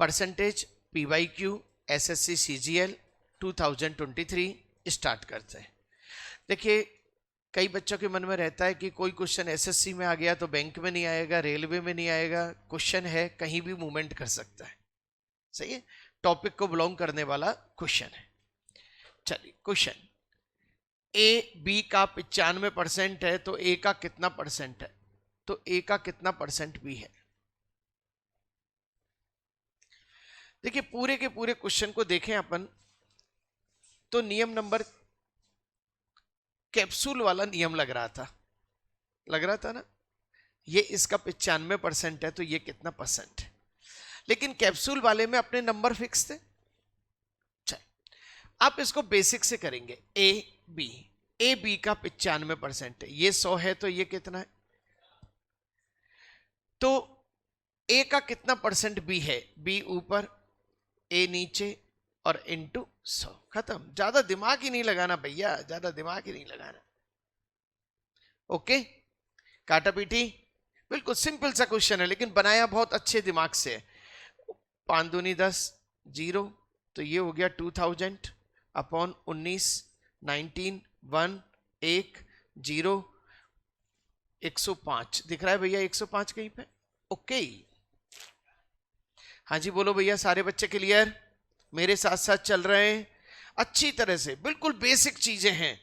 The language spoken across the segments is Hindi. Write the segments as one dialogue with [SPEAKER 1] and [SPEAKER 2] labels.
[SPEAKER 1] Percentage PYQ SSC CGL 2023 start करते हैं। देखिए, कई बच्चों के मन में रहता है कि कोई क्वेश्चन SSC में आ गया तो बैंक में नहीं आएगा, रेलवे में नहीं आएगा। क्वेश्चन है, कहीं भी मूवमेंट कर सकता है। सही है, टॉपिक को बिलोंग करने वाला क्वेश्चन है। चलिए, क्वेश्चन ए बी का 95% है तो ए का कितना परसेंट है? तो ए का कितना परसेंट बी है? देखिए, पूरे के पूरे क्वेश्चन को देखें अपन तो नियम नंबर कैप्सूल वाला नियम लग रहा था ना। ये इसका 95% है तो ये कितना परसेंट है? लेकिन कैप्सूल वाले में अपने नंबर फिक्स थे। चल, आप इसको बेसिक से करेंगे। ए बी का 95% है, ये 100 है तो ये कितना है? तो ए का कितना परसेंट बी है? बी ऊपर, ए नीचे और इनटू 100। खत्म। ज्यादा दिमाग ही नहीं लगाना भैया, ज्यादा दिमाग ही नहीं लगाना। ओके, काटा पीटी, बिल्कुल सिंपल सा क्वेश्चन है लेकिन बनाया बहुत अच्छे दिमाग से। 5 दूनी 10, 0, तो ये हो गया 2000 अपॉन 19, 19, 1, 1, 0, 105 दिख रहा है भैया, 105 कहीं पे। ओके, हाँ जी बोलो भैया, सारे बच्चे क्लियर, मेरे साथ साथ चल रहे हैं अच्छी तरह से? बिल्कुल बेसिक चीजें हैं,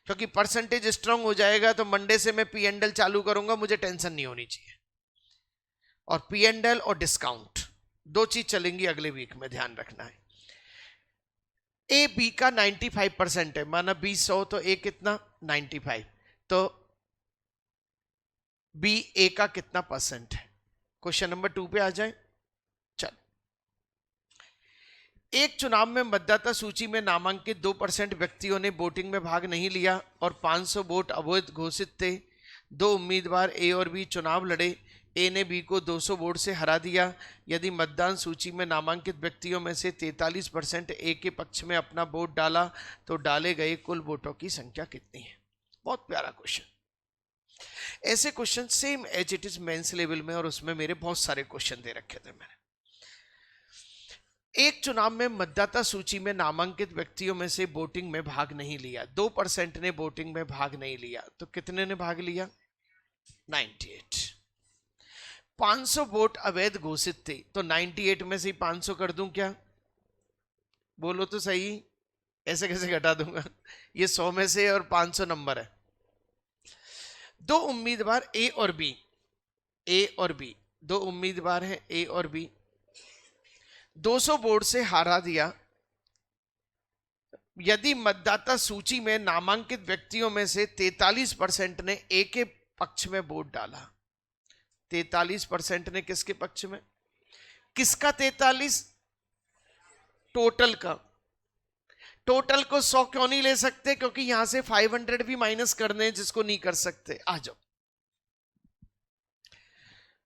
[SPEAKER 1] क्योंकि परसेंटेज स्ट्रांग हो जाएगा तो मंडे से मैं पी एंड एल चालू करूंगा, मुझे टेंशन नहीं होनी चाहिए। और पी एंड एल और डिस्काउंट दो चीज चलेंगी अगले वीक में, ध्यान रखना है। ए बी का 95% है, माना बी 100 तो ए कितना? 95। तो बी ए का कितना परसेंट है? क्वेश्चन नंबर 2 पे आ जाए। चल, एक चुनाव में मतदाता सूची में नामांकित 2% व्यक्तियों ने वोटिंग में भाग नहीं लिया और 500 वोट अवैध घोषित थे। 2 उम्मीदवार ए और बी चुनाव लड़े। ए ने बी को 200 वोट से हरा दिया। यदि मतदान सूची में नामांकित व्यक्तियों में से 43% ए के पक्ष में अपना वोट डाला तो डाले गए कुल वोटों की संख्या कितनी है? बहुत प्यारा क्वेश्चन। ऐसे question same as it is mains level में, और उसमें मेरे बहुत सारे क्वेश्चन दे रखे थे मैंने। एक चुनाव में मतदाता सूची में नामांकित व्यक्तियों में से वोटिंग में भाग नहीं लिया, 2% ने वोटिंग में भाग नहीं लिया, तो कितने ने भाग लिया? 98। 500 वोट अवैध घोषित थे, तो 98 में से 500 कर दूं क्या? बोलो तो सही, ऐसे कैसे घटा दूंगा? ये 100 में से और 500 नंबर है। 2 उम्मीदवार ए और बी, 2 उम्मीदवार हैं ए और बी, 200 वोट से हरा दिया। यदि मतदाता सूची में नामांकित व्यक्तियों में से 43% ने ए के पक्ष में वोट डाला। 43% ने किसके पक्ष में? किसका 43? टोटल का। टोटल को 100 क्यों नहीं ले सकते? क्योंकि यहां से 500 भी माइनस करने, जिसको नहीं कर सकते। आ जाओ,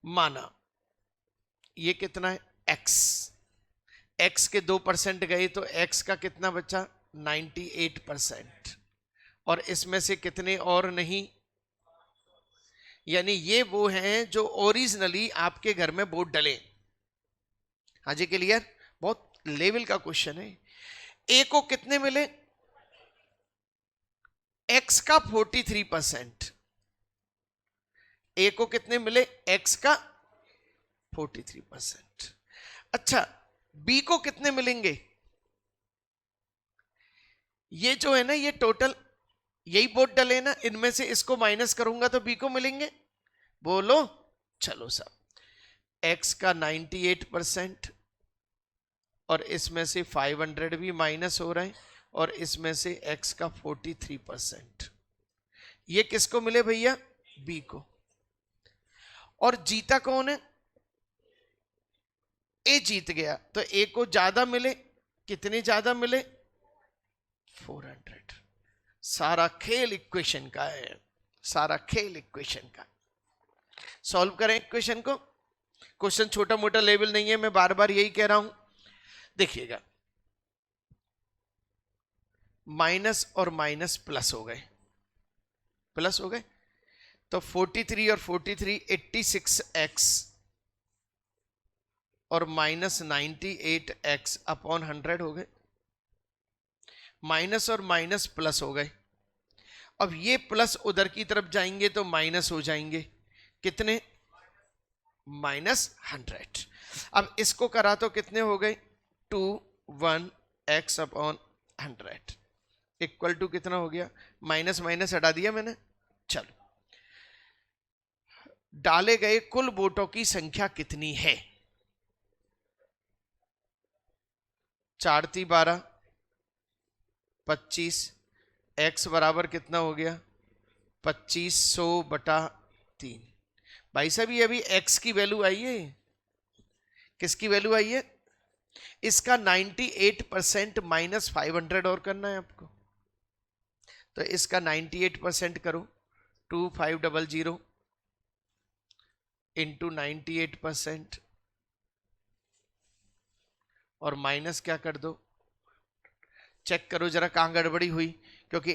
[SPEAKER 1] माना ये कितना है? एक्स के 2% गए तो एक्स का कितना बचा? 98%। और इसमें से कितने और नहीं? यानी ये वो हैं जो ओरिजिनली आपके घर में वोट डले। हाँ जी क्लियर? बहुत लेवल का क्वेश्चन है। ए को कितने मिले? एक्स का 43%। ए को कितने मिले? एक्स का 43%। अच्छा, बी को कितने मिलेंगे? ये जो है ना, ये टोटल यही वोट डले ना, इनमें से इसको माइनस करूंगा तो बी को मिलेंगे। बोलो, चलो साहब, एक्स का 98% और इसमें से 500 भी माइनस हो रहे हैं, और इसमें से एक्स का 43%। ये किसको मिले भैया? बी को। और जीता कौन है? ए जीत गया, तो ए को ज्यादा मिले। कितने ज्यादा मिले? 400। सारा खेल इक्वेशन का है, सारा खेल इक्वेशन का। सॉल्व करें इक्वेशन को। क्वेश्चन छोटा मोटा लेवल नहीं है, मैं बार बार यही कह रहा हूं। देखिएगा, माइनस और माइनस प्लस हो गए, प्लस हो गए, तो 43 और 43 86x और -98x अपॉन 100 हो गए। माइनस और माइनस प्लस हो गए। अब ये प्लस उधर की तरफ जाएंगे तो माइनस हो जाएंगे, कितने? -100। अब इसको करा तो कितने हो गए? 21x अपॉन 100 इक्वल टू कितना हो गया? माइनस माइनस हटा दिया मैंने। चलो, डाले गए कुल वोटों की संख्या कितनी है? 4 × 12 25। x बराबर कितना हो गया? 2500/3। भाई साहब ये अभी x की वैल्यू आई है, किसकी वैल्यू आई है? इसका 98% -500 और करना है आपको, तो इसका 98% करो। 2500 इंटू 98% और माइनस क्या कर दो? चेक करो जरा कहां गड़बड़ी हुई, क्योंकि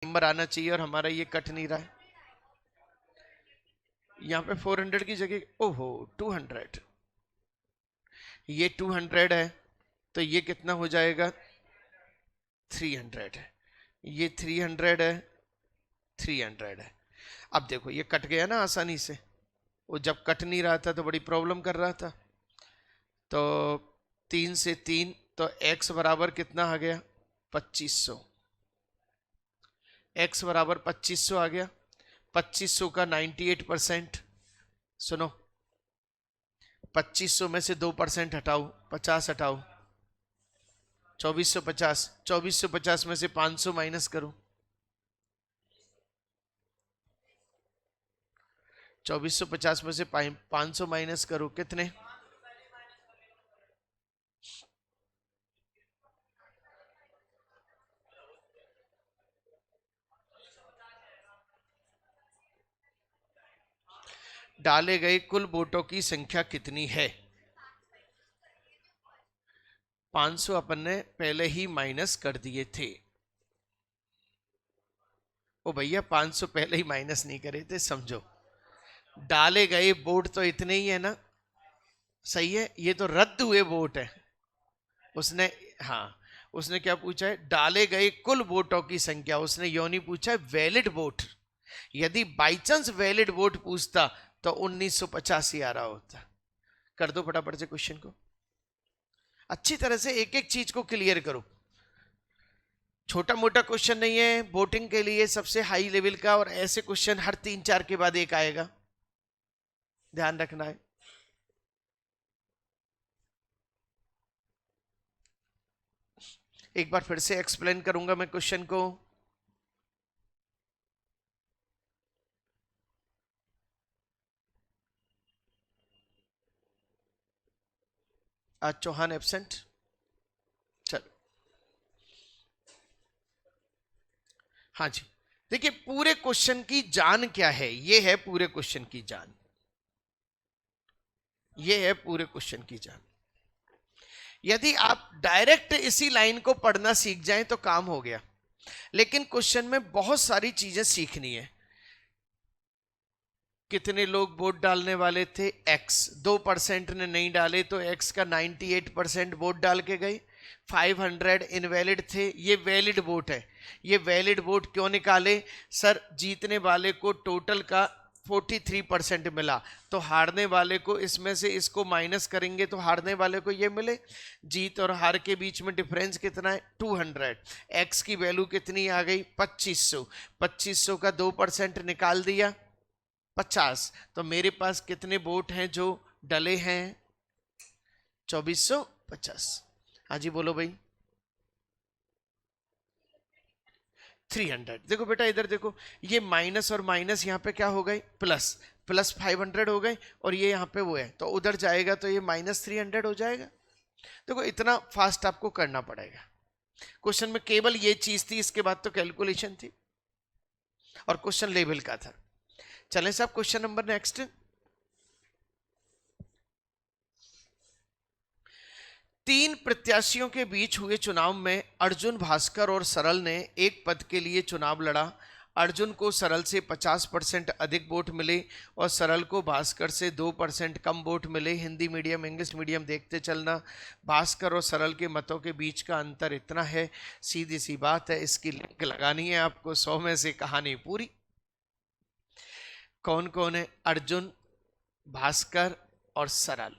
[SPEAKER 1] नंबर आना चाहिए और हमारा ये कट नहीं रहा है। यहां पे 400 की जगह ओहो 200, ये 200 है तो ये कितना हो जाएगा? 300 है। ये 300 है, 300 है। अब देखो ये कट गया ना आसानी से, वो जब कट नहीं रहा था तो बड़ी प्रॉब्लम कर रहा था। तो 3 से 3 तो x बराबर कितना आ गया? 2500। x बराबर 2500 आ गया। 2500 का 98%, सुनो 2500 में से 2% हटाओ, 50 हटाओ, 2450। 2450 में से 500 माइनस करो, 2450 में से 500 माइनस करो, कितने? डाले गए कुल वोटों की संख्या कितनी है? 500 अपन ने पहले ही माइनस कर दिए थे। ओ भैया 500 पहले ही माइनस नहीं करे थे, समझो। डाले गए वोट तो इतने ही है ना, सही है। ये तो रद्द हुए वोट है। उसने, हाँ, उसने क्या पूछा है? डाले गए कुल वोटों की संख्या। उसने यो नहीं पूछा है वैलिड वोट। यदि बाई चांस वैलिड वोट पूछता तो 1985 आ रहा होता। कर दो फटाफट से क्वेश्चन को, अच्छी तरह से एक एक चीज को क्लियर करो। छोटा मोटा क्वेश्चन नहीं है, वोटिंग के लिए सबसे हाई लेवल का, और ऐसे क्वेश्चन हर 3-4 के बाद एक आएगा, ध्यान रखना है। एक बार फिर से एक्सप्लेन करूंगा मैं क्वेश्चन को। आज चौहान एब्सेंट। चलो, हाँ जी, देखिए पूरे क्वेश्चन की जान क्या है? ये है पूरे क्वेश्चन की जान, ये है पूरे क्वेश्चन की जान। यदि आप डायरेक्ट इसी लाइन को पढ़ना सीख जाएं तो काम हो गया, लेकिन क्वेश्चन में बहुत सारी चीजें सीखनी है। कितने लोग वोट डालने वाले थे? x। 2% ने नहीं डाले तो x का 98% वोट डाल के गए। 500 इनवैलिड थे, ये वैलिड वोट है। ये वैलिड वोट क्यों निकाले? सर जीतने वाले को टोटल का 43% मिला, तो हारने वाले को इसमें से इसको माइनस करेंगे तो हारने वाले को ये मिले। जीत और हार के बीच में डिफरेंस कितना है? 200। x की वैल्यू कितनी आ गई? 2500। 2500 का 2% निकाल दिया, 50। तो मेरे पास कितने वोट हैं जो डले हैं? 2450। हाँ जी बोलो भाई। 300। देखो बेटा इधर देखो, ये माइनस और माइनस यहाँ पे क्या हो गए? प्लस। प्लस 500 हो गए, और ये यहाँ पे वो है तो उधर जाएगा तो ये -300 हो जाएगा। देखो इतना फास्ट आपको करना पड़ेगा। क्वेश्चन में केवल ये चीज थी, इसके बाद तो कैलकुलेशन थी और क्वेश्चन लेवल का था। चलें साहब क्वेश्चन नंबर नेक्स्ट। तीन प्रत्याशियों के बीच हुए चुनाव में अर्जुन, भास्कर और सरल ने एक पद के लिए चुनाव लड़ा। अर्जुन को सरल से 50% अधिक वोट मिले और सरल को भास्कर से 2% कम वोट मिले। हिंदी मीडियम इंग्लिश मीडियम देखते चलना। भास्कर और सरल के मतों के बीच का अंतर इतना है, सीधी सी बात है, इसकी लिंक लगानी है आपको। 100 में से कहानी पूरी। कौन कौन है? अर्जुन, भास्कर और सरल।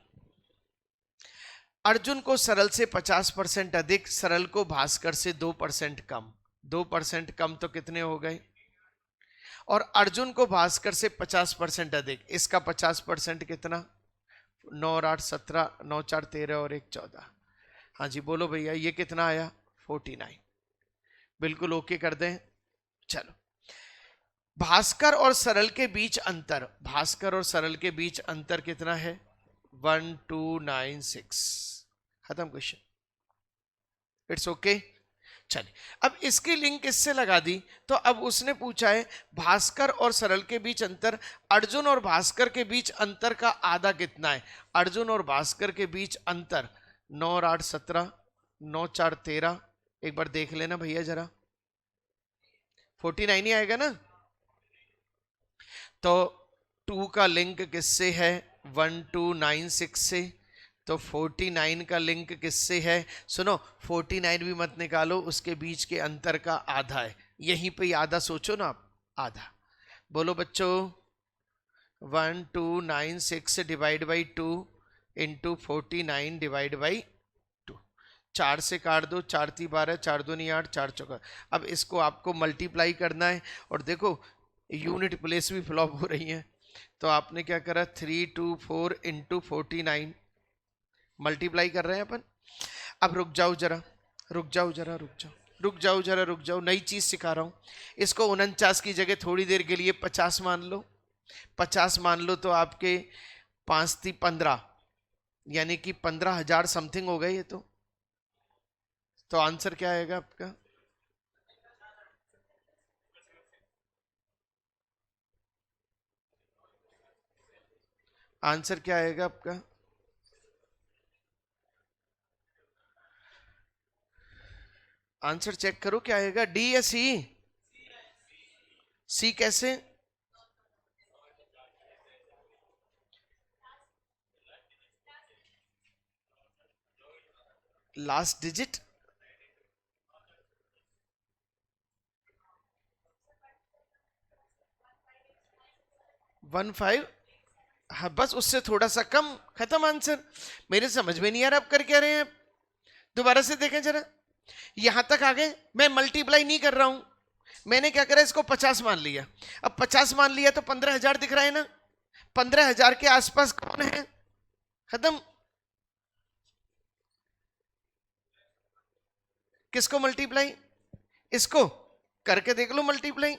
[SPEAKER 1] अर्जुन को सरल से 50% अधिक, सरल को भास्कर से 2% कम। 2% कम तो कितने हो गए? और अर्जुन को भास्कर से 50% अधिक, इसका 50% कितना? 9 और 8 17, 9 4 13 और 1 14। हाँ जी बोलो भैया, ये कितना आया? 49। बिल्कुल ओके कर दें। चलो, भास्कर और सरल के बीच अंतर, भास्कर और सरल के बीच अंतर कितना है? 1296। खत्म क्वेश्चन। It's okay. चलिए, अब इसकी लिंक इससे लगा दी। तो अब उसने पूछा है भास्कर और सरल के बीच अंतर, अर्जुन और भास्कर के बीच अंतर का आधा कितना है? अर्जुन और भास्कर के बीच अंतर 9 और 8 17, 9 4 13। एक बार देख लेना भैया जरा, 49 ही आएगा ना। तो 2 का लिंक किससे है? 1296 से। तो 49 का लिंक किससे है? सुनो, 49 भी मत निकालो, उसके बीच के अंतर का आधा है। यहीं पे आधा सोचो ना आप, आधा। बोलो बच्चों, 1296 divide by 2 into 49 divide by 2। 4 से काट दो, 4 3 12, 4 2 8, 4 4। अब इसको आपको मल्टीप्लाई करना है। और देखो यूनिट प्लेस भी फ्लॉप हो रही है, तो आपने क्या करा? 324 इंटू 49 मल्टीप्लाई कर रहे हैं अपन। अब रुक जाओ जरा, रुक जाओ जरा, रुक जाओ, रुक जाओ जरा, रुक जाओ, नई चीज सिखा रहा हूं। इसको 49 की जगह थोड़ी देर के लिए 50 मान लो। 50 मान लो तो आपके 5 3 15, यानी कि 15,000 समथिंग हो गए ये तो आंसर क्या आएगा आपका? आंसर क्या आएगा आपका? आंसर चेक करो क्या आएगा, डी या सी? सी कैसे? Last digit 15। हाँ बस उससे थोड़ा सा कम, खत्म आंसर। मेरे समझ में नहीं आ रहा आप कर क्या रहे हैं। आप दोबारा से देखें जरा, यहां तक आ गए। मैं मल्टीप्लाई नहीं कर रहा हूं, मैंने क्या करा, इसको 50 मान लिया। अब 50 मान लिया तो 15,000 दिख रहा है ना। 15,000 के आसपास कौन है? खत्म। किसको मल्टीप्लाई? इसको करके देख लो मल्टीप्लाई।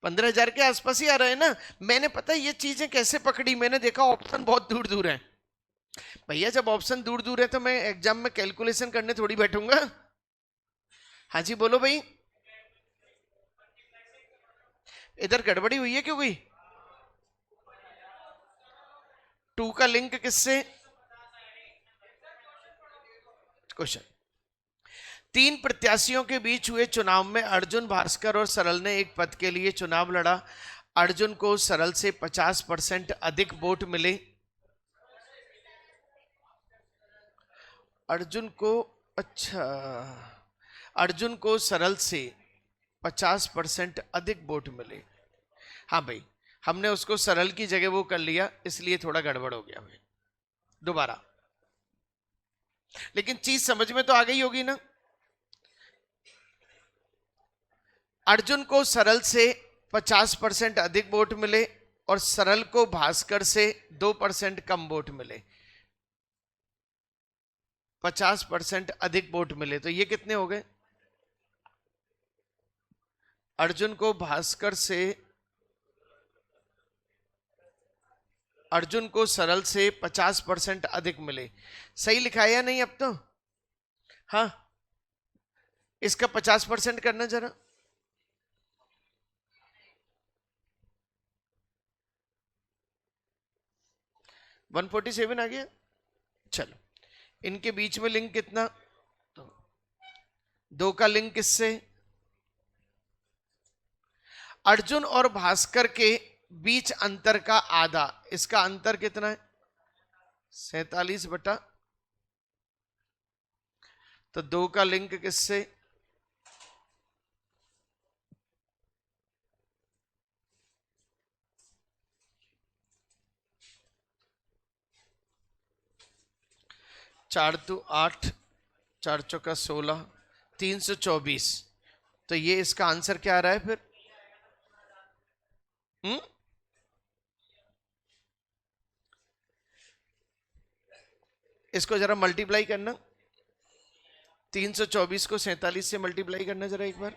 [SPEAKER 1] 15,000 के आसपास ही आ रहा है ना। मैंने पता है ये चीजें कैसे पकड़ी, मैंने देखा ऑप्शन बहुत दूर दूर है। भैया जब ऑप्शन दूर दूर है तो मैं एग्जाम में कैलकुलेशन करने थोड़ी बैठूंगा। हाँ जी बोलो भाई, इधर गड़बड़ी हुई है क्यों हुई? 2 का लिंक किससे? क्वेश्चन, 3 प्रत्याशियों के बीच हुए चुनाव में अर्जुन, भास्कर और सरल ने एक पद के लिए चुनाव लड़ा। अर्जुन को सरल से 50% अधिक वोट मिले। अर्जुन को, अच्छा, अर्जुन को सरल से 50% अधिक वोट मिले। हाँ भाई, हमने उसको सरल की जगह वो कर लिया, इसलिए थोड़ा गड़बड़ हो गया भाई। दोबारा, लेकिन चीज समझ में तो आ गई होगी ना। अर्जुन को सरल से 50% अधिक वोट मिले और सरल को भास्कर से 2% कम वोट मिले। 50% अधिक वोट मिले तो ये कितने हो गए? अर्जुन को भास्कर से, अर्जुन को सरल से 50% अधिक मिले। सही लिखा है या नहीं अब तो? हाँ, इसका 50% करना जरा। 147 आ गया। चलो, इनके बीच में लिंक कितना? तो 2 का लिंक किससे? अर्जुन और भास्कर के बीच अंतर का आधा, इसका अंतर कितना है? 47/, तो 2 का लिंक किससे? चार दो 8, 4 चौका 16, 324। तो ये इसका आंसर क्या आ रहा है फिर? हम्म, इसको जरा मल्टीप्लाई करना, 324 को 47 से मल्टीप्लाई करना जरा एक बार।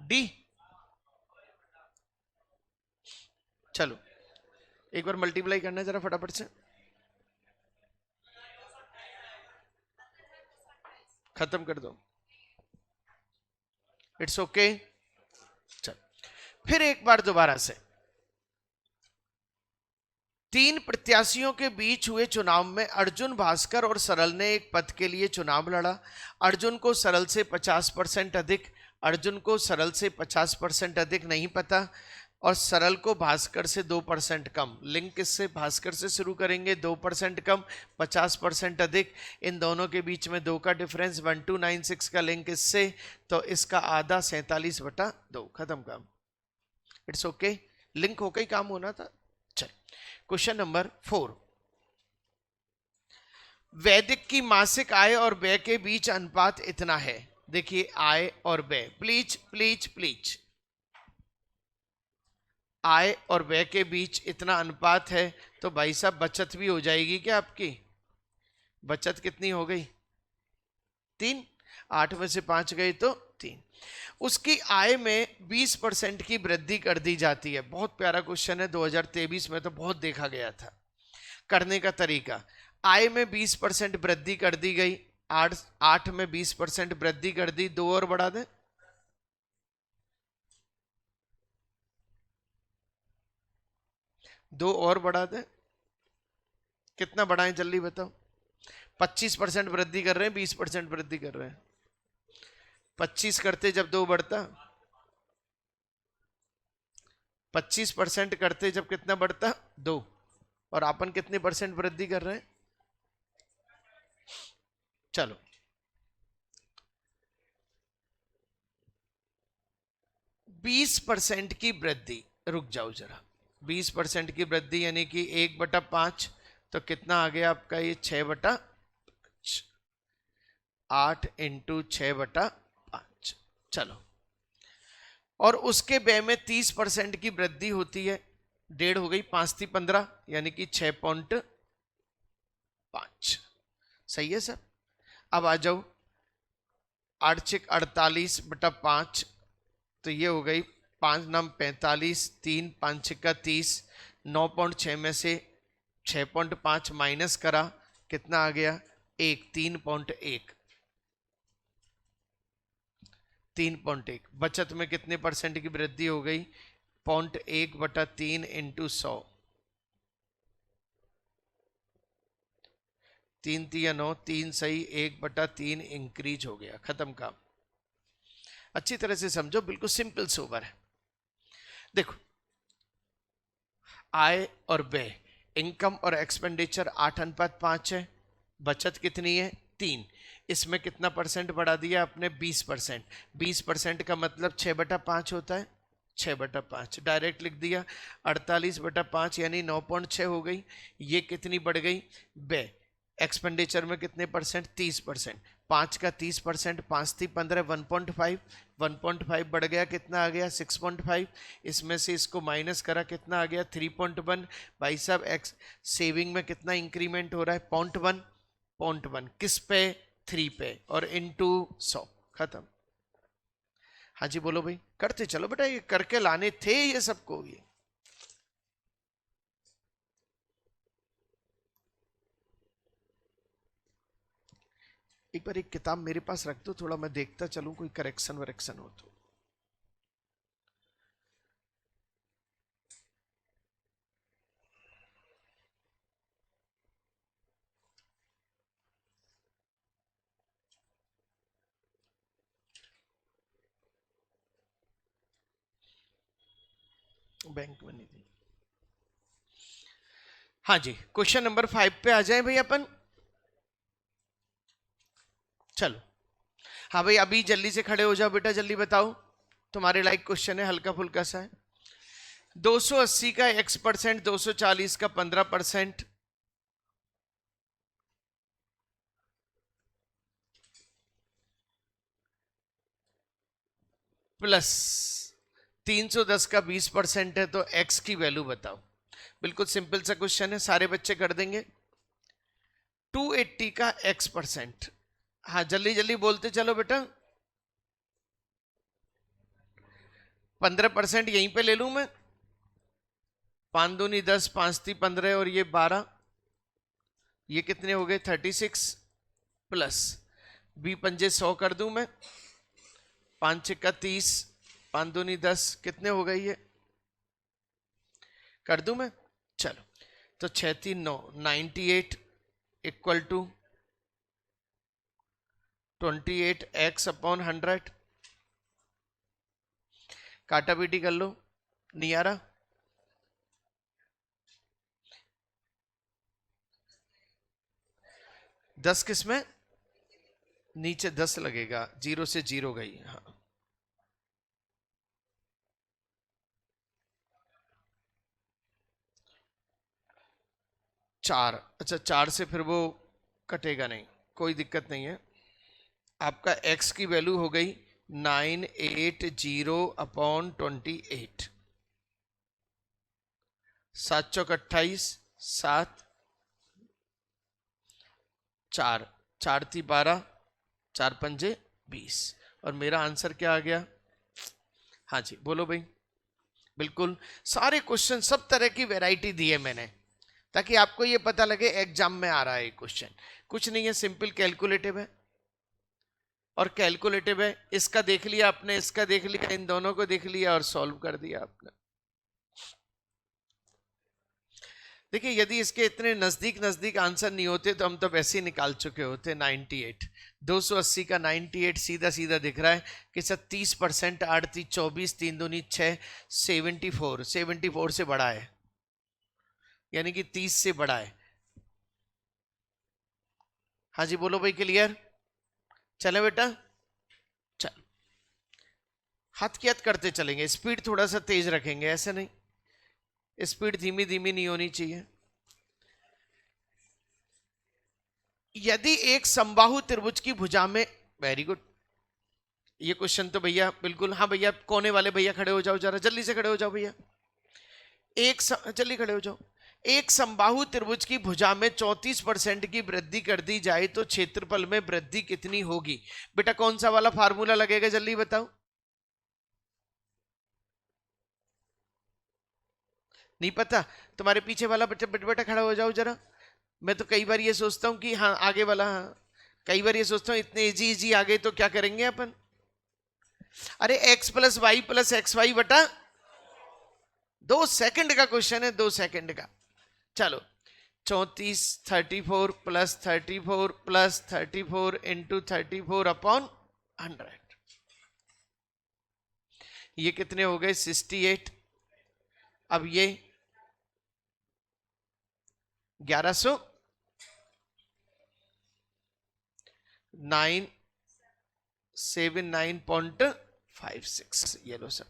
[SPEAKER 1] डी, चलो एक बार मल्टीप्लाई करना जरा फटाफट से, खत्म कर दो। It's okay. चल फिर एक बार दोबारा से, 3 प्रत्याशियों के बीच हुए चुनाव में अर्जुन, भास्कर और सरल ने एक पद के लिए चुनाव लड़ा। अर्जुन को सरल से 50% अधिक, अर्जुन को सरल से 50% अधिक नहीं पता, और सरल को भास्कर से 2% कम। लिंक किससे? भास्कर से शुरू करेंगे, 2% कम, 50% अधिक, इन दोनों के बीच में 2 का डिफरेंस, 1296 का लिंक इससे, तो इसका आधा 47/2, खत्म काम। इट्स ओके, लिंक होकर ही काम होना था। चल क्वेश्चन नंबर 4, वैदिक की मासिक आय और व्यय के बीच अनुपात इतना है। देखिए आय और व्यय, प्लीज प्लीज प्लीज, आय और व्यय के बीच इतना अनुपात है, तो भाई साहब बचत भी हो जाएगी क्या आपकी? बचत कितनी हो गई? 3, 8 में से 5 गए तो 3। उसकी आय में 20% की वृद्धि कर दी जाती है। बहुत प्यारा क्वेश्चन है, 2023 में तो बहुत देखा गया था। करने का तरीका, आय में 20% वृद्धि कर दी गई, 8 में 20% वृद्धि कर दी, 2 और बढ़ा दें, बढ़ा दें, कितना बढ़ाएं जल्दी बताओ? 25% वृद्धि कर रहे हैं, 20% वृद्धि कर रहे हैं। 25 करते जब 2 बढ़ता, 25% करते जब कितना बढ़ता? 2, और अपन कितने परसेंट वृद्धि कर रहे हैं? चलो 20% की वृद्धि, रुक जाओ जरा, 20% की वृद्धि यानी कि 1/5, तो कितना आ गया आपका ये? 6/5, 8 इंटू 6/5। चलो, और उसके व्यय में 30% की वृद्धि होती है, 1.5 हो गई, 5 थी 15, यानी कि 6.5। सही है सर। अब आ जाओ, 8 48/5, तो ये हो गई 5 9 45, 3 5 6 30, 9.6 में से 6.5 माइनस करा, कितना आ गया? 1, 3.1, 3.1। बचत में कितने परसेंट की वृद्धि हो गई? 0.1/3 इंटू 100, 3 3 9, 3 सही, 1/3 इंक्रीज हो गया, खत्म काम। अच्छी तरह से समझो, बिल्कुल सिंपल सोबर है। देखो, आय और व्यय, इनकम और एक्सपेंडिचर 8:5 है, बचत कितनी है? 3। इसमें कितना परसेंट बढ़ा दिया आपने? 20%। 20% का मतलब 6/5 होता है, 6/5 डायरेक्ट लिख दिया, 48/5 यानी 9.6 हो गई। ये कितनी बढ़ गई? व्यय। एक्सपेंडिचर में कितने परसेंट? 30%। 5 का 30%, 5 थी 15, 1.5, 1.5 बढ़ गया, कितना आ गया? 6.5। इसमें से इसको माइनस करा, कितना आ गया? 3.1। भाई साहब एक्स सेविंग में कितना इंक्रीमेंट हो रहा है? 0.1, 0.1 किस पे? 3 पे, और इनटू 100, खत्म। हाँ जी बोलो भाई, करते चलो बेटा, ये करके लाने थे ये सबको। ये एक बार एक किताब मेरे पास रख दो, थोड़ा मैं देखता चलूं कोई करेक्शन वरेक्शन हो तो। बैंक में नहीं थी। हाँ जी, क्वेश्चन नंबर 5 पे आ जाए भाई अपन। चलो हाँ भाई, अभी जल्दी से खड़े हो जाओ बेटा, जल्दी बताओ। तुम्हारे लाइक क्वेश्चन है, हल्का फुल्का सा है। 280 का x%, 240 का 15%, प्लस 310 का 20% है, तो x की वैल्यू बताओ। बिल्कुल सिंपल सा क्वेश्चन है, सारे बच्चे कर देंगे। 280 का x%, हाँ जल्दी जल्दी बोलते चलो बेटा। 15% यहीं पे ले लूं मैं। 5 दूनी 10, 5 ती 15 और ये 12, ये कितने हो गए 36, प्लस 20 पंजे 100 कर दूं मैं। 5 छक्का 30, 5 दूनी 10, कितने हो गए ये कर दूं मैं। चलो तो 6 3 9, 98 इक्वल टू 28x/100। काटा पीटी कर लो, नहीं आ रहा। 10 किस में, नीचे 10 लगेगा, 0 से 0 गई। हाँ 4, अच्छा 4 से फिर वो कटेगा नहीं, कोई दिक्कत नहीं है। आपका x की वैल्यू हो गई 980/28। 7 चौक 28, 7 4, 4 ती 12, 4 पंजे 20, और मेरा आंसर क्या आ गया। हाँ जी बोलो भाई। बिल्कुल सारे क्वेश्चन सब तरह की वैरायटी दी है मैंने, ताकि आपको ये पता लगे एग्जाम में आ रहा है क्वेश्चन। कुछ नहीं है, सिंपल कैलकुलेटिव है। और कैलकुलेटिव है, इसका देख लिया आपने, इसका देख लिया, इन दोनों को देख लिया और सॉल्व कर दिया आपने। देखिए यदि इसके इतने नजदीक नजदीक आंसर नहीं होते तो हम तो वैसे ही निकाल चुके होते। 98, 280 का 98 सीधा सीधा दिख रहा है कि सर 30%, 8 ती 24, 3 दूनी 6, 74, 74 से बड़ा है, यानी कि 30 से बड़ा है। हाँ जी बोलो भाई, क्लियर। चले बेटा, चल हाथ की हाथ करते चलेंगे, स्पीड थोड़ा सा तेज रखेंगे, ऐसे नहीं, स्पीड धीमी धीमी नहीं होनी चाहिए। यदि एक समबाहु त्रिभुज की भुजा में, वेरी गुड, ये क्वेश्चन तो भैया बिल्कुल, हाँ भैया कोने वाले भैया खड़े हो जाओ, जरा जल्दी से खड़े हो जाओ भैया। जल्दी खड़े हो जाओ। एक समबाहु त्रिभुज की भुजा में 34% की वृद्धि कर दी जाए तो क्षेत्रफल में वृद्धि कितनी होगी। बेटा कौन सा वाला फार्मूला लगेगा, जल्दी बताओ। नहीं पता, तुम्हारे पीछे वाला बेटा बेटा खड़ा हो जाओ जरा। मैं तो कई बार ये सोचता हूँ कि हाँ आगे वाला, हाँ कई बार ये सोचता हूँ इतने इजी इजी आ गए तो क्या करेंगे अपन। अरे x+y+xy बटा 2 सेकंड का क्वेश्चन है, 2 सेकंड का। चलो 34 34 प्लस 34 प्लस 34 इंटू 34/100, ये कितने हो गए 68। अब ये 1100, 979.56। ये लो सर,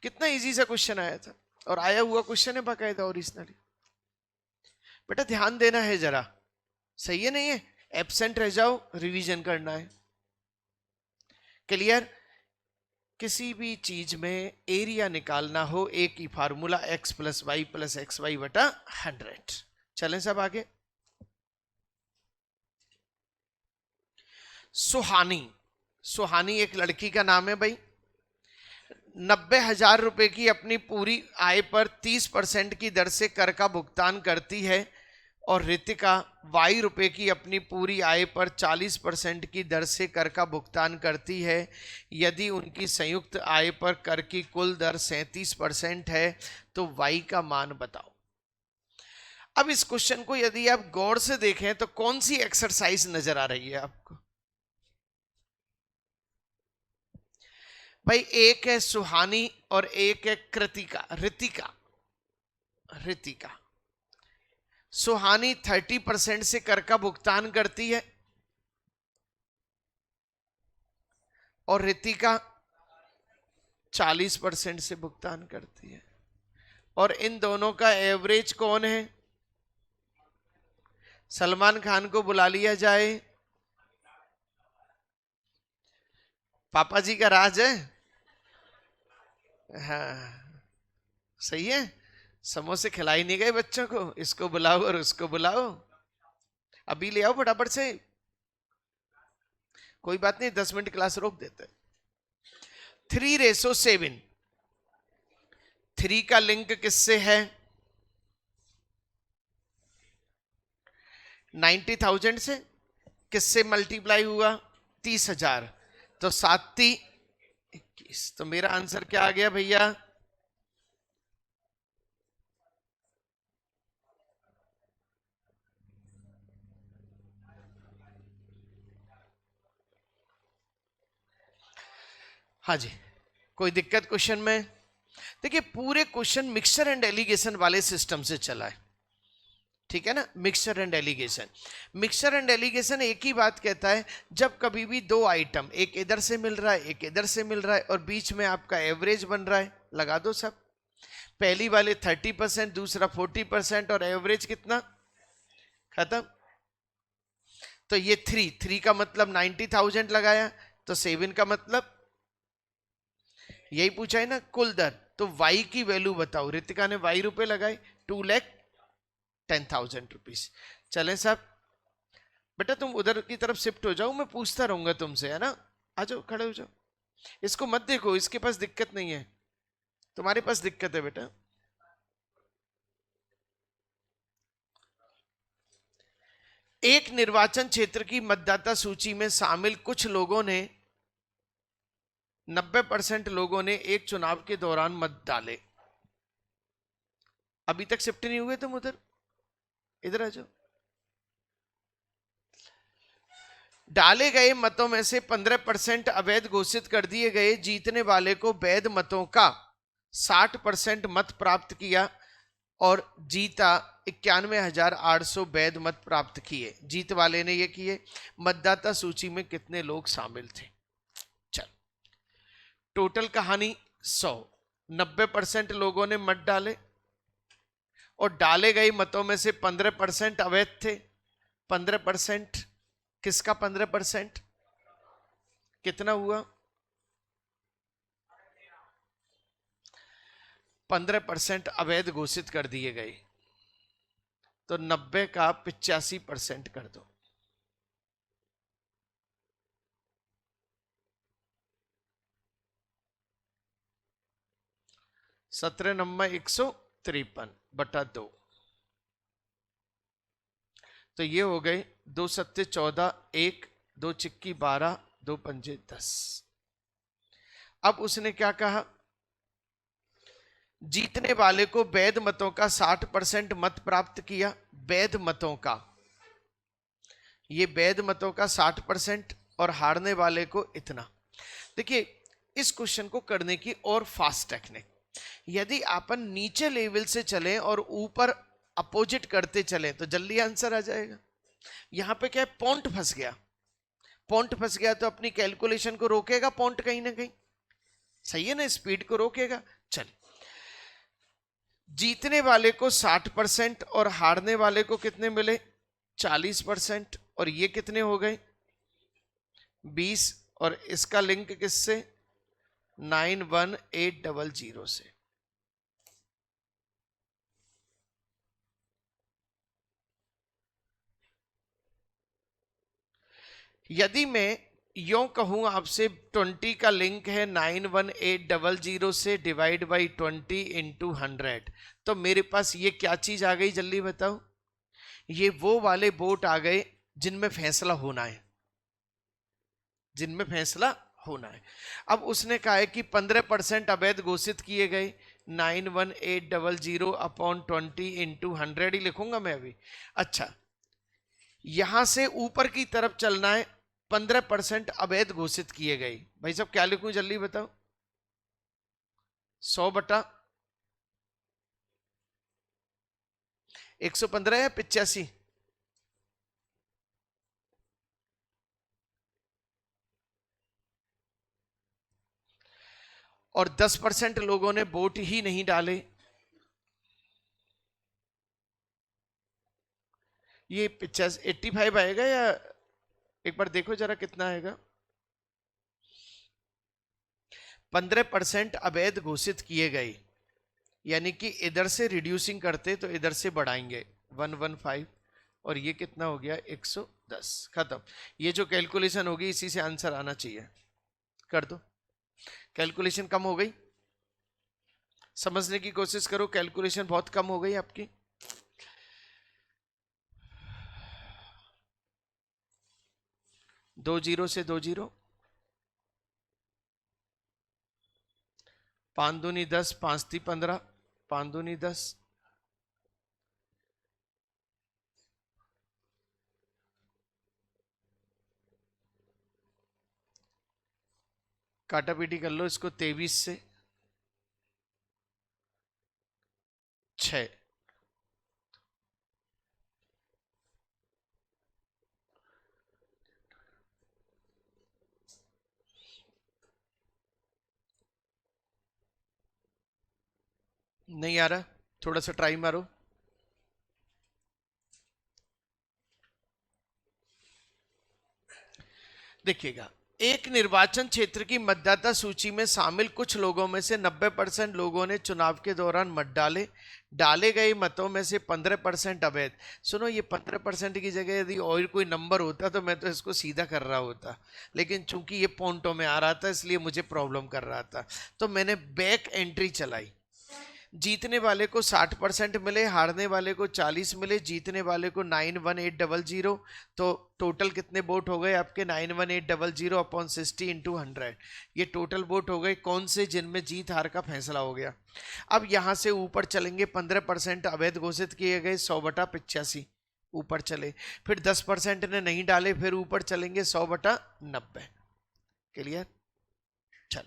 [SPEAKER 1] कितना इजी सा क्वेश्चन आया था, और आया हुआ क्वेश्चन है बाकायदा ओरिजिनली। बेटा ध्यान देना है जरा, सही है नहीं है, एब्सेंट रह जाओ रिवीजन करना है। क्लियर। किसी भी चीज में एरिया निकालना हो, एक ही फार्मूला x+y+xy/100। चलें सब आगे। सुहानी, सुहानी एक लड़की का नाम है भाई। 90,000 रुपए की अपनी पूरी आय पर 30% की दर से कर का भुगतान करती है, और रितिका y रुपए की अपनी पूरी आय पर 40% की दर से कर का भुगतान करती है। यदि उनकी संयुक्त आय पर कर की कुल दर 37% है तो y का मान बताओ। अब इस क्वेश्चन को यदि आप गौर से देखें तो कौन सी एक्सरसाइज नजर आ रही है आपको। भाई एक है सुहानी और एक है कृतिका, रितिका। रितिका, सुहानी 30% से कर का भुगतान करती है और रितिका 40% से भुगतान करती है। और इन दोनों का एवरेज कौन है? सलमान खान को बुला लिया जाए, पापा जी का राज है। हाँ सही है, समोसे खिलाई नहीं गए बच्चों को, इसको बुलाओ और उसको बुलाओ, अभी ले आओ फटाफट से। कोई बात नहीं, 10 मिनट क्लास रोक देते। 3:7। 3 का लिंक किससे है? 90,000 से। किससे मल्टीप्लाई हुआ? 30,000। तो 7×3=21। तो मेरा आंसर क्या आ गया भैया? हाँ जी, कोई दिक्कत क्वेश्चन में? देखिए पूरे क्वेश्चन मिक्सचर एंड एलिगेशन वाले सिस्टम से चला है, ठीक है ना। Mixture and allegation, mixture and allegation एक ही बात कहता है, जब कभी भी दो आइटम, एक इधर से मिल रहा है एक इधर से मिल रहा है और बीच में आपका एवरेज बन रहा है, लगा दो सब। पहली वाले 30%, दूसरा 40% और एवरेज कितना? खत्म। तो ये 3 का मतलब 90,000 लगाया, तो 7 का मतलब यही पूछा है ना, कुल दर। तो y की वैल्यू बताओ। रितिका ने y रुपए लगाए, 2,10,000 रुपीज। चलें साहब, बेटा तुम उधर की तरफ शिफ्ट हो जाओ, मैं पूछता रहूंगा तुमसे, है ना। आ जाओ, खड़े हो जाओ। इसको मत देखो, इसके पास दिक्कत नहीं है, तुम्हारे पास दिक्कत है बेटा। एक निर्वाचन क्षेत्र की मतदाता सूची में शामिल कुछ लोगों ने 90% लोगों ने एक चुनाव के दौरान मत डाले। अभी तक शिफ्ट नहीं हुए तुम उधर, इधर आ जाओ। डाले गए मतों में से 15% अवैध घोषित कर दिए गए। जीतने वाले को वैध मतों का 60% मत प्राप्त किया और जीता 91,800 वैध मत प्राप्त किए। जीत वाले ने ये किए। मतदाता सूची में कितने लोग शामिल थे? चल, टोटल कहानी 100। 90% लोगों ने मत डाले और डाले गए मतों में से 15% अवैध थे। 15% किसका? 15% कितना हुआ? 15% अवैध घोषित कर दिए गए, तो 90 का 85% कर दो। सत्रह नंबर 153/2। तो ये हो गए 2 सत्ते 14, 1 2 चिक्की 12, 2 पंजे 10। अब उसने क्या कहा? जीतने वाले को वैध मतों का 60% मत प्राप्त किया। वैध मतों का, ये वैध मतों का 60% और हारने वाले को इतना। देखिए इस क्वेश्चन को करने की और फास्ट टेक्निक, यदि अपन नीचे लेवल से चलें और ऊपर अपोजिट करते चलें तो जल्दी आंसर आ जाएगा। यहां पे क्या है, पॉइंट फंस गया। पॉइंट फंस गया तो अपनी कैलकुलेशन को रोकेगा पॉइंट कहीं ना कहीं, सही है ना, स्पीड को रोकेगा। चल, जीतने वाले को 60% और हारने वाले को कितने मिले? 40%। और ये कितने हो गए? 20। और इसका लिंक किससे? 91800 से। यदि मैं यूं कहूं आपसे 20 का लिंक है 91800 से डिवाइड बाई 20 इंटू 100, तो मेरे पास ये क्या चीज आ गई जल्दी बताओ? ये वो वाले वोट आ गए जिनमें फैसला होना है, जिनमें फैसला होना है। अब उसने कहा है कि 15% अवैध घोषित किए गए। 91800 अपॉन 20 इंटू 100 ही लिखूंगा मैं अभी। अच्छा, यहां से ऊपर की तरफ चलना है। 15% अवैध घोषित किए गए। भाई साहब क्या लिखूं जल्दी बताओ? 100/115 या 85? और 10% लोगों ने वोट ही नहीं डाले, ये 85 आएगा या एक बार देखो जरा कितना आएगा? 15% अवैध घोषित किए गए, यानी कि इधर से रिड्यूसिंग करते तो इधर से बढ़ाएंगे 115, और ये कितना हो गया 110। खत्म। ये जो कैलकुलेशन होगी इसी से आंसर आना चाहिए। कर दो, कैलकुलेशन कम हो गई, समझने की कोशिश करो, कैलकुलेशन बहुत कम हो गई आपकी। दो जीरो से 2 जीरो, 5 दूनी 10, 5 ती 15, 5 दूनी 10, काटा पीटी कर लो इसको, 23 से 6, नहीं आ रहा, थोड़ा सा ट्राई मारो। देखिएगा, एक निर्वाचन क्षेत्र की मतदाता सूची में शामिल कुछ लोगों में से 90% लोगों ने चुनाव के दौरान मत डाले, डाले गए मतों में से 15% अवैध। सुनो, ये 15% की जगह यदि और कोई नंबर होता तो मैं तो इसको सीधा कर रहा होता, लेकिन चूंकि ये पॉइंटों में आ रहा था इसलिए मुझे प्रॉब्लम कर रहा था, तो मैंने बैक एंट्री चलाई। जीतने वाले को 60% मिले, हारने वाले को 40 मिले, जीतने वाले को 91800। तो टोटल कितने वोट हो गए आपके? 91800 अपॉन 60 इंटू 100। ये टोटल वोट हो गए कौन से? जिनमें जीत हार का फैसला हो गया। अब यहां से ऊपर चलेंगे, 15% अवैध घोषित किए गए, 100/85 ऊपर चले। फिर 10% ने नहीं डाले, फिर ऊपर चलेंगे 100/90। क्लियर? चल,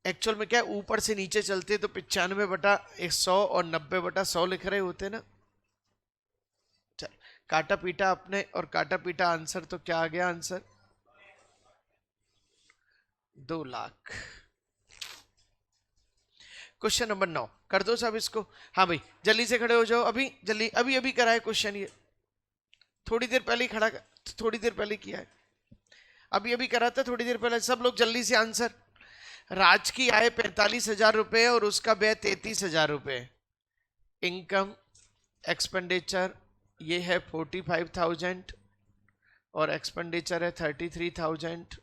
[SPEAKER 1] एक्चुअल में क्या, ऊपर से नीचे चलते तो 95/100 और 90/100 लिख रहे होते ना। चल, काटा पीटा अपने, और काटा पीटा आंसर, तो क्या आ गया आंसर? 2 लाख। क्वेश्चन नंबर 9 कर दो सब इसको। हाँ भाई, जल्दी से खड़े हो जाओ, अभी जल्दी, अभी अभी करा है क्वेश्चन ये, थोड़ी देर पहले ही खड़ा, थोड़ी देर पहले किया है, अभी अभी करा था थोड़ी देर पहले। सब लोग जल्दी से आंसर। राज की आय 45,000 रुपए और उसका व्यय 33,000 रुपए। इनकम एक्सपेंडिचर ये है 45,000 और एक्सपेंडिचर है 33,000।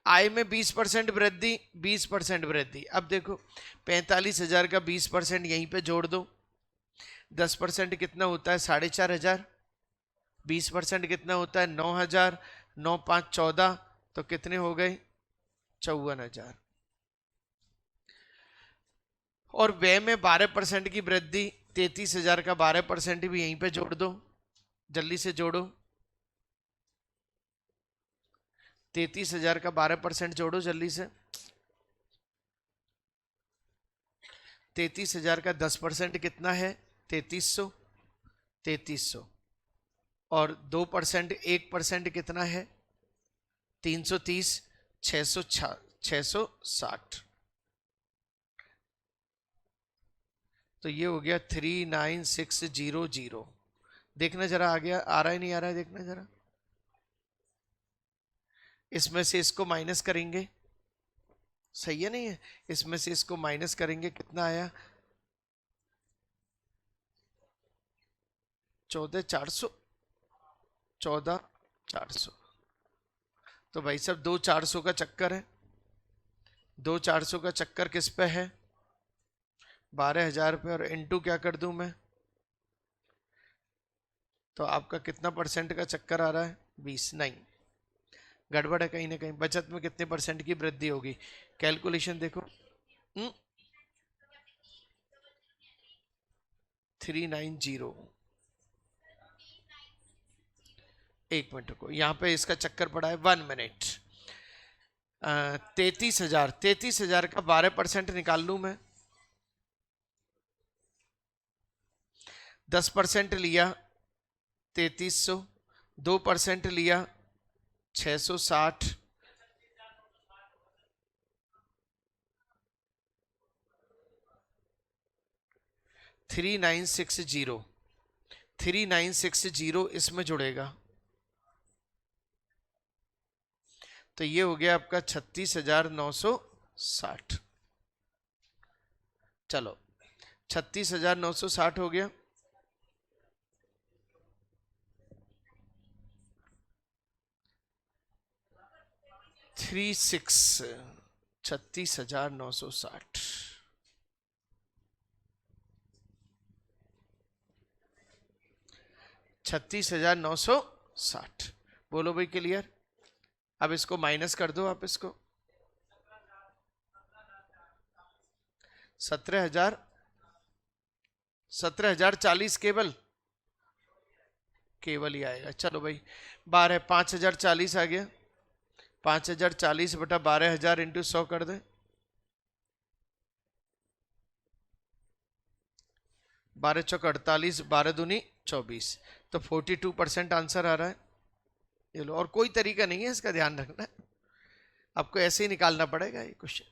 [SPEAKER 1] आय में 20% वृद्धि, 20% वृद्धि। अब देखो, 45,000 का 20% यहीं पे जोड़ दो, 10% कितना होता है? 4,500। 20% कितना होता है? 9,000। 9 5 14, तो कितने हो गए? 54,000। और व्यय में 12% की वृद्धि, 33,000 का 12% भी यहीं पे जोड़ दो, जल्दी से जोड़ो। 33,000 का 12% जोड़ो जल्दी से। 33,000 का 10% कितना है? 3300। 3300 और 2%, 1% कितना है? 330। 660। तो ये हो गया 39600। देखना जरा, आ गया? आ रहा है नहीं आ रहा है? देखना जरा, इसमें से इसको माइनस करेंगे, सही है नहीं है? इसमें से इसको माइनस करेंगे, कितना आया? 14,400। 14,400। तो भाई साहब 2,400 का चक्कर है, 2,400 का चक्कर किस पे है? 12,000 पे, और इनटू क्या कर दूं मैं? तो आपका कितना परसेंट का चक्कर आ रहा है? 20। नहीं, गड़बड़ है कहीं ना कहीं। बचत में कितने परसेंट की वृद्धि होगी? कैलकुलेशन देखो। 390। एक मिनट को, यहां पे इसका चक्कर पड़ा है, 1 मिनट। 33,000, 33,000 का 12% निकाल लू मैं। 10% लिया 3300, 2% लिया 660, 3960, 3960 इसमें जुड़ेगा, तो ये हो गया आपका 36,960। चलो 36,960 हो गया। Three six 36,960, 36,960। बोलो भाई क्लियर। अब इसको माइनस कर दो आप, इसको 17,040 केवल ही आएगा। चलो भाई 12, 5,040 आ गया। 5,040 बटा 12,000 इंटू 100 कर दे। 12 चौक 48, 12 दूनी 24, तो 42% आंसर आ रहा है। ये लो, और कोई तरीका नहीं है इसका, ध्यान रखना, आपको ऐसे ही निकालना पड़ेगा ये क्वेश्चन।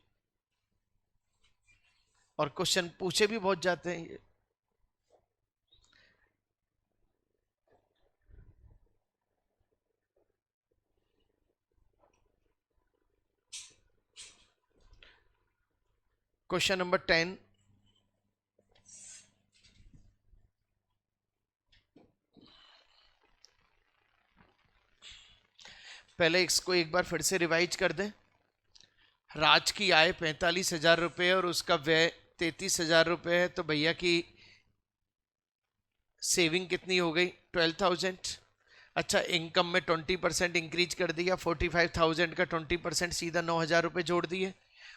[SPEAKER 1] और क्वेश्चन पूछे भी बहुत जाते हैं ये। क्वेश्चन नंबर 10, पहले इसको एक बार फिर से रिवाइज कर दें। राज की आय 45,000 रुपये और उसका व्यय 33,000 रुपये है, तो भैया की सेविंग कितनी हो गई? 12,000। अच्छा, इनकम में 20% इंक्रीज कर दिया, 45,000 का 20% सीधा 9,000 रुपये जोड़ दिए,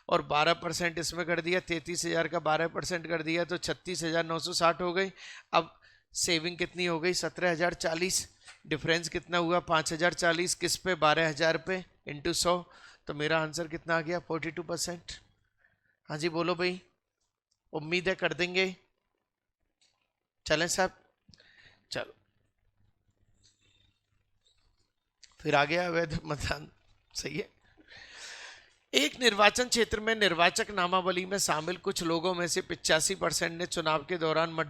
[SPEAKER 1] और 12% इसमें कर दिया, 33,000 का 12% कर दिया, तो 36,960 हो गई। अब सेविंग कितनी हो गई? 17,040। डिफरेंस कितना हुआ? 5,040 किस पे? 12,000 पे इंटू 100, तो मेरा आंसर कितना आ गया? 42%। हाँ जी बोलो भाई, उम्मीद है कर देंगे। चलें साहब, चलो फिर आ गया अवैध मतदान। सही है। एक निर्वाचन क्षेत्र में निर्वाचक नामावली में शामिल कुछ लोगों में से 85% ने चुनाव के दौरान मत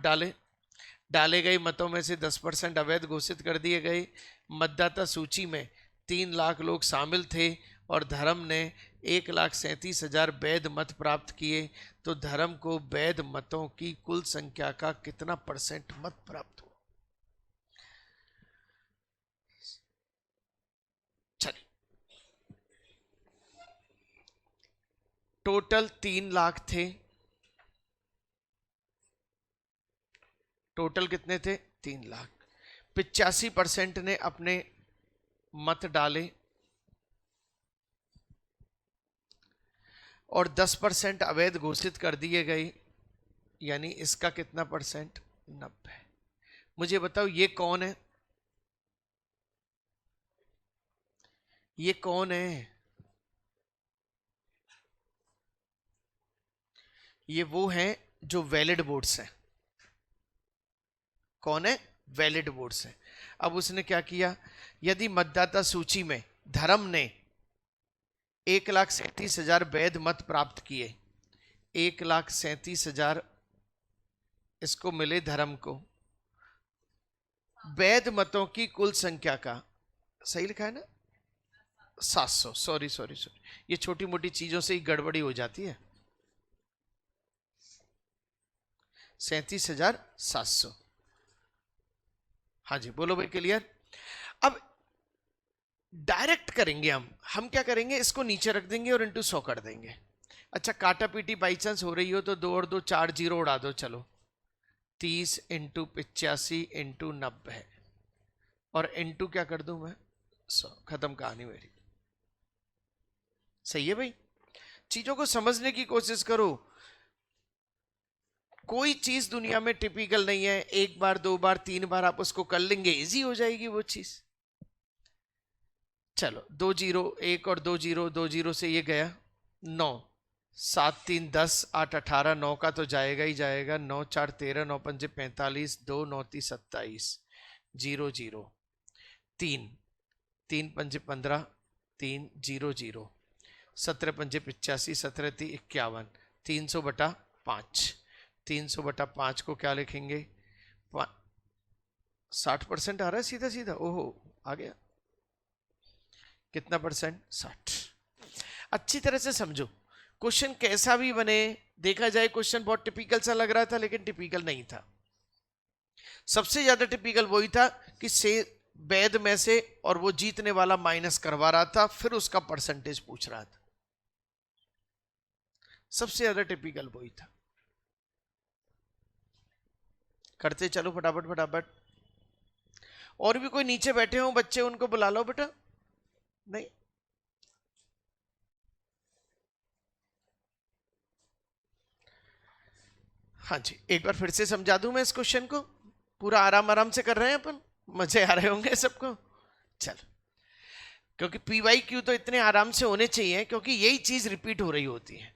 [SPEAKER 1] डाले गए मतों में से 10% अवैध घोषित कर दिए गए। मतदाता सूची में 3 लाख लोग शामिल थे और धर्म ने 1,37,000 वैध मत प्राप्त किए, तो धर्म को वैध मतों की कुल संख्या का कितना % मत प्राप्त हुआ? चलिए, टोटल 3 लाख थे। टोटल कितने थे? 3 लाख। 85% ने अपने मत डाले और 10% अवैध घोषित कर दिए गए, यानी इसका कितना %? 90। मुझे बताओ ये कौन है? ये कौन है? ये वो हैं जो वैलिड वोट्स हैं। कौन है? वैलिड वोट्स हैं। अब उसने क्या किया? यदि मतदाता सूची में धर्म ने 1,37,000 वैध मत प्राप्त किए, 1,37,000 इसको मिले धर्म को, वैध मतों की कुल संख्या का, सही लिखा है ना? 700। सॉरी, ये छोटी मोटी चीजों से ही गड़बड़ी हो जाती है। 37,700। हाँ जी बोलो भाई क्लियर। अब डायरेक्ट करेंगे हम क्या करेंगे? इसको नीचे रख देंगे और इंटू 100 कर देंगे। अच्छा, काटा पीटी बाई चांस हो रही हो तो 2 और 2 4 जीरो उड़ा दो। चलो 30 इंटू 85 इंटू 90, और इंटू क्या कर दूं मैं? 100। खत्म कहानी मेरी। सही है भाई। चीजों को समझने की कोशिश करो। कोई चीज दुनिया में टिपिकल नहीं है। 1 बार 2 बार 3 बार आप उसको कर लेंगे, इजी हो जाएगी वो चीज। चलो 2 जीरो, 1 और 2 जीरो, 2 जीरो से ये गया 9, 7 3 10, 8 18, 9 का तो जाएगा ही जाएगा, 9 4 13, 9 5 45, 2 9 30 27, 0 0, 3 3 5 15, 3 0 0, 17 5 85, 17 3 51, 300/5, 300/5 को क्या लिखेंगे? 60% आ रहा है सीधा सीधा, ओहो आ गया। कितना परसेंट? 60। अच्छी तरह से समझो, क्वेश्चन कैसा भी बने, देखा जाए क्वेश्चन बहुत टिपिकल सा लग रहा था, लेकिन टिपिकल नहीं था। सबसे ज्यादा टिपिकल वही था कि से वैध में से और वो जीतने वाला माइनस करवा रहा था, फिर उसका परसेंटेज पूछ रहा था। सबसे ज्यादा टिपिकल वही था। करते चलो फटाफट फटाफट। और भी कोई नीचे बैठे हो बच्चे, उनको बुला लो बेटा। नहीं, हाँ जी, एक बार फिर से समझा दूं मैं इस क्वेश्चन को। पूरा आराम आराम से कर रहे हैं अपन, मजे आ रहे होंगे सबको। चलो, क्योंकि पीवाई क्यू तो इतने आराम से होने चाहिए, क्योंकि यही चीज रिपीट हो रही होती है।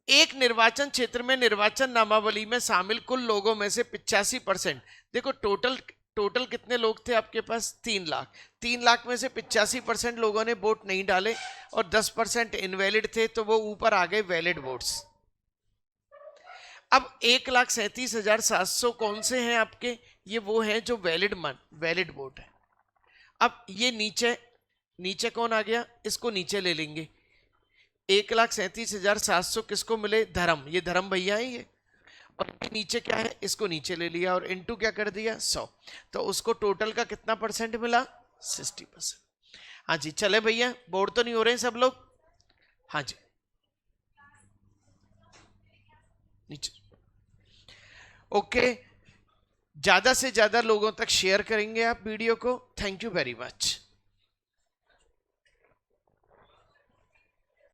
[SPEAKER 1] एक निर्वाचन क्षेत्र में निर्वाचन नामावली में शामिल कुल लोगों में से 85%, देखो टोटल कितने लोग थे आपके पास? 3 लाख। 3 लाख में से 85% लोगों ने वोट नहीं डाले और 10% इनवैलिड थे, तो वो ऊपर आ गए वैलिड वोट्स। अब 1,37,700 कौन से हैं आपके? ये वो हैं जो वैलिड वोट है। अब ये नीचे कौन आ गया? इसको नीचे ले लेंगे। 1,37,700 किसको मिले? धर्म, ये धर्म भैया है ये। और नीचे क्या है? इसको नीचे ले लिया और इनटू क्या कर दिया? 100। तो उसको टोटल का कितना परसेंट मिला? 60%। हाँ जी, चले भैया, बोर्ड तो नहीं हो रहे हैं सब लोग? हाँ जी, नीचे। ओके, ज्यादा से ज्यादा लोगों तक शेयर करेंगे आप वीडियो को। Thank you very much.